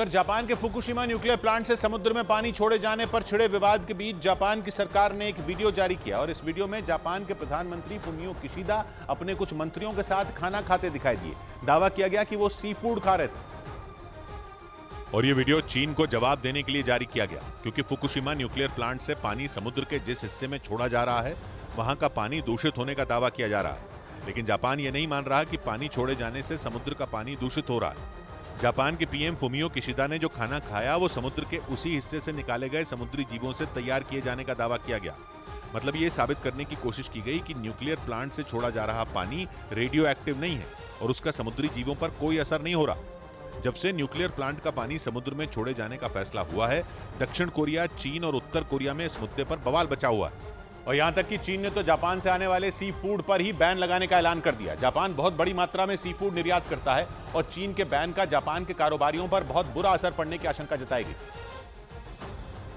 Japan के Fukushima nuclear plant से समुद्र में पानी छोड़े जाने पर छिड़े विवाद के बीच जापान की सरकार ने एक वीडियो जारी किया और इस वीडियो में जापान के प्रधानमंत्री फुमियो किशिदा अपने कुछ मंत्रियों के साथ खाना खाते दिखाई दिए। दावा किया गया कि वो सी फूड खा रहे थे और ये वीडियो चीन को जवाब देने के लिए जारी किया गया, क्योंकि फुकुशिमा न्यूक्लियर प्लांट से पानी समुद्र के जिस हिस्से में छोड़ा जा रहा है वहां का पानी दूषित होने का दावा किया जा रहा है। लेकिन जापान ये नहीं मान रहा कि पानी छोड़े जाने से समुद्र का पानी दूषित हो रहा है। जापान के पीएम फुमियो किशिदा ने जो खाना खाया वो समुद्र के उसी हिस्से से निकाले गए समुद्री जीवों से तैयार किए जाने का दावा किया गया। मतलब ये साबित करने की कोशिश की गई कि न्यूक्लियर प्लांट से छोड़ा जा रहा पानी रेडियो एक्टिव नहीं है और उसका समुद्री जीवों पर कोई असर नहीं हो रहा। जब से न्यूक्लियर प्लांट का पानी समुद्र में छोड़े जाने का फैसला हुआ है, दक्षिण कोरिया, चीन और उत्तर कोरिया में इस मुद्दे पर बवाल बचा हुआ है। और यहां तक कि चीन ने तो जापान से आने वाले सी फूड पर ही बैन लगाने का ऐलान कर दिया। जापान बहुत बड़ी मात्रा में सी फूड निर्यात करता है और चीन के बैन का जापान के कारोबारियों पर बहुत बुरा असर पड़ने की आशंका जताई गई।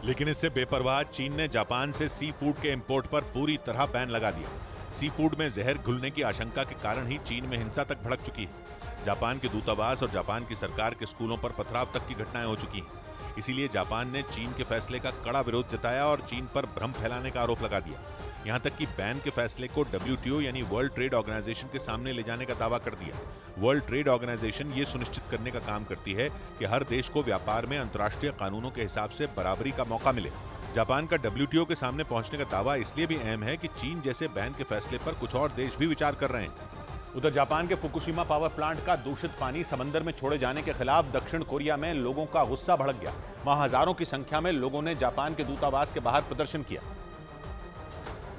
लेकिन इससे बेपरवाह चीन ने जापान से सी फूड के इंपोर्ट पर पूरी तरह बैन लगा दिया। सी फूड में जहर घुलने की आशंका के कारण ही चीन में हिंसा तक भड़क चुकी है। जापान के दूतावास और जापान की सरकार के स्कूलों पर पथराव तक की घटनाएं हो चुकी हैं। इसीलिए जापान ने चीन के फैसले का कड़ा विरोध जताया और चीन पर भ्रम फैलाने का आरोप लगा दिया। यहां तक कि बैन के फैसले को WTO यानी वर्ल्ड ट्रेड ऑर्गेनाइजेशन के सामने ले जाने का दावा कर दिया। वर्ल्ड ट्रेड ऑर्गेनाइजेशन ये सुनिश्चित करने का काम करती है कि हर देश को व्यापार में अंतर्राष्ट्रीय कानूनों के हिसाब से बराबरी का मौका मिले। जापान का WTO के सामने पहुंचने का दावा इसलिए भी अहम है कि चीन जैसे बैन के फैसले पर कुछ और देश भी विचार कर रहे हैं। उधर जापान के फुकुशिमा पावर प्लांट का दूषित पानी समंदर में छोड़े जाने के खिलाफ दक्षिण कोरिया में लोगों का गुस्सा भड़क गया। वहां हजारों की संख्या में लोगों ने जापान के दूतावास के बाहर प्रदर्शन किया,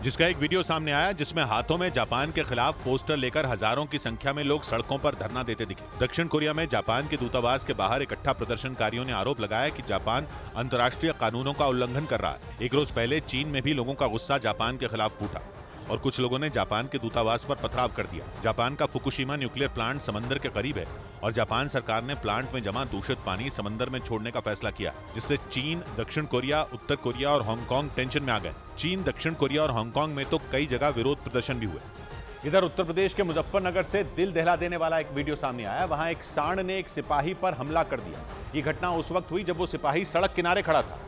जिसका एक वीडियो सामने आया जिसमें हाथों में जापान के खिलाफ पोस्टर लेकर हजारों की संख्या में लोग सड़कों पर धरना देते दिखे। दक्षिण कोरिया में जापान के दूतावास के बाहर इकट्ठा प्रदर्शनकारियों ने आरोप लगाया कि जापान अंतर्राष्ट्रीय कानूनों का उल्लंघन कर रहा है। एक रोज पहले चीन में भी लोगों का गुस्सा जापान के खिलाफ फूटा और कुछ लोगों ने जापान के दूतावास पर पथराव कर दिया। जापान का फुकुशिमा न्यूक्लियर प्लांट समंदर के करीब है और जापान सरकार ने प्लांट में जमा दूषित पानी समंदर में छोड़ने का फैसला किया, जिससे चीन, दक्षिण कोरिया, उत्तर कोरिया और हांगकांग टेंशन में आ गए। चीन, दक्षिण कोरिया और हांगकांग में तो कई जगह विरोध प्रदर्शन भी हुए। इधर उत्तर प्रदेश के मुजफ्फरनगर से दिल दहला देने वाला एक वीडियो सामने आया। वहां एक सांड ने एक सिपाही पर हमला कर दिया। ये घटना उस वक्त हुई जब वो सिपाही सड़क किनारे खड़ा था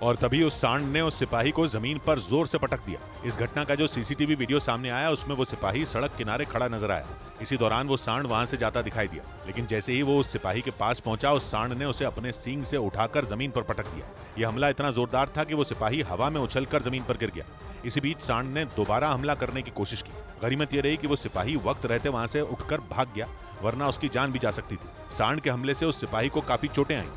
और तभी उस सांड ने उस सिपाही को जमीन पर जोर से पटक दिया। इस घटना का जो CCTV वीडियो सामने आया उसमें वो सिपाही सड़क किनारे खड़ा नजर आया। इसी दौरान वो सांड वहां से जाता दिखाई दिया, लेकिन जैसे ही वो उस सिपाही के पास पहुंचा उस सांड ने उसे अपने सींग से उठाकर जमीन पर पटक दिया। यह हमला इतना जोरदार था कि वो सिपाही हवा में उछलकर जमीन पर गिर गया। इसी बीच सांड ने दोबारा हमला करने की कोशिश की। गनीमत यह रही कि वो सिपाही वक्त रहते वहां से उठकर भाग गया, वरना उसकी जान भी जा सकती थी। सांड के हमले से उस सिपाही को काफी चोटें आई।